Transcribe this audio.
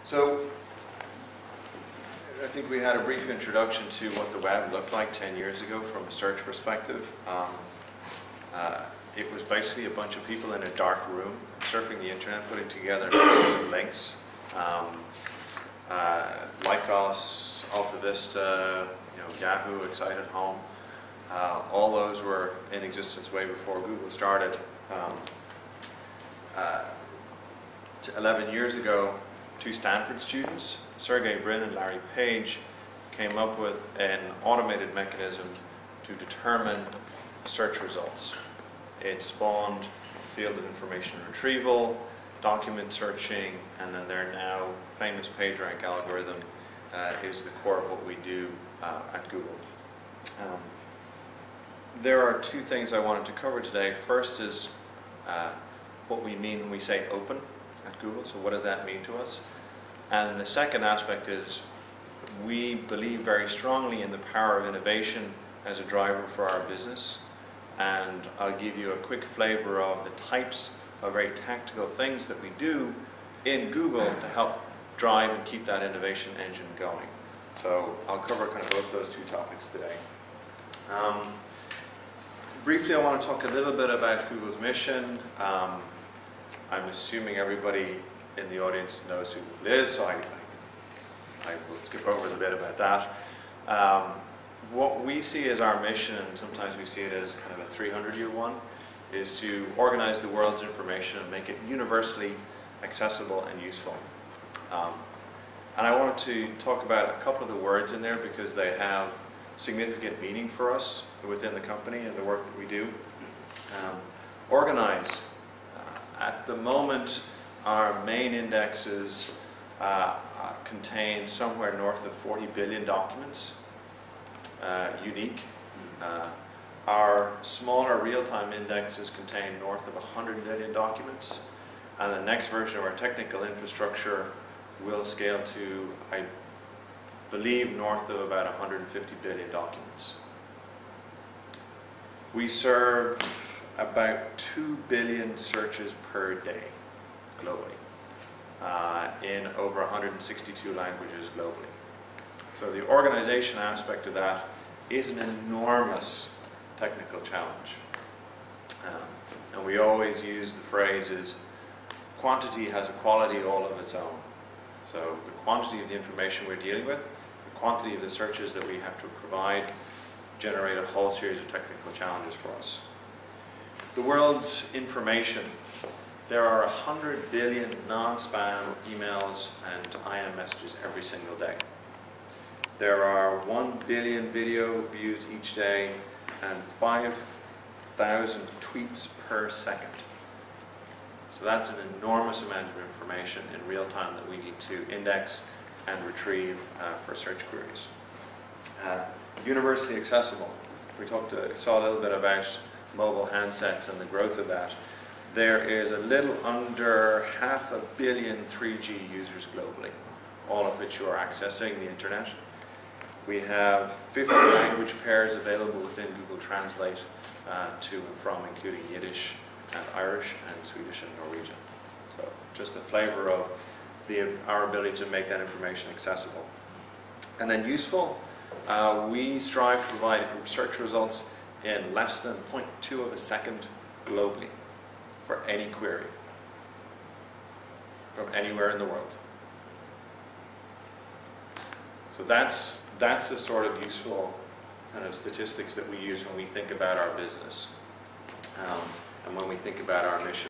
So, I think we had a brief introduction to what the web looked like 10 years ago from a search perspective. It was basically a bunch of people in a dark room surfing the internet, putting together lists of links. Lycos, Alta Vista, Yahoo, Excite at Home. All those were in existence way before Google started. 11 years ago, two Stanford students, Sergey Brin and Larry Page, came up with an automated mechanism to determine search results. It spawned field of information retrieval, document searching, and then their now famous PageRank algorithm is the core of what we do at Google. There are two things I wanted to cover today. First is what we mean when we say open at Google, so what does that mean to us? And the second aspect is we believe very strongly in the power of innovation as a driver for our business, and I'll give you a quick flavor of the types of very tactical things that we do in Google to help drive and keep that innovation engine going. So I'll cover kind of both those two topics today. Briefly, I want to talk a little bit about Google's mission. I'm assuming everybody in the audience knows who Google is, so I will skip over a bit about that. What we see as our mission, and sometimes we see it as kind of a 300-year one, is to organize the world's information and make it universally accessible and useful. And I wanted to talk about a couple of the words in there because they have significant meaning for us within the company and the work that we do. Organize. At the moment, our main indexes contain somewhere north of 40 billion documents, unique. Our smaller real-time indexes contain north of 100 million documents, and the next version of our technical infrastructure will scale to, I believe, north of about 150 billion documents. We serve about 2 billion searches per day globally, in over 162 languages globally. So the organization aspect of that is an enormous technical challenge. And we always use the phrase is, quantity has a quality all of its own. So the quantity of the information we're dealing with, the quantity of the searches that we have to provide, generate a whole series of technical challenges for us. The world's information. There are 100 billion non-spam emails and IM messages every single day. There are 1 billion video views each day and 5,000 tweets per second. So that's an enormous amount of information in real time that we need to index and retrieve for search queries. Universally accessible. We saw a little bit about mobile handsets and the growth of that. There is a little under 500 million 3G users globally, all of which are accessing the internet. We have 50 language pairs available within Google Translate to and from, including Yiddish and Irish and Swedish and Norwegian. So just a flavor of our ability to make that information accessible. And then useful, we strive to provide search results in less than 0.2 of a second globally for any query from anywhere in the world. So that's the sort of useful kind of statistics that we use when we think about our business and when we think about our mission.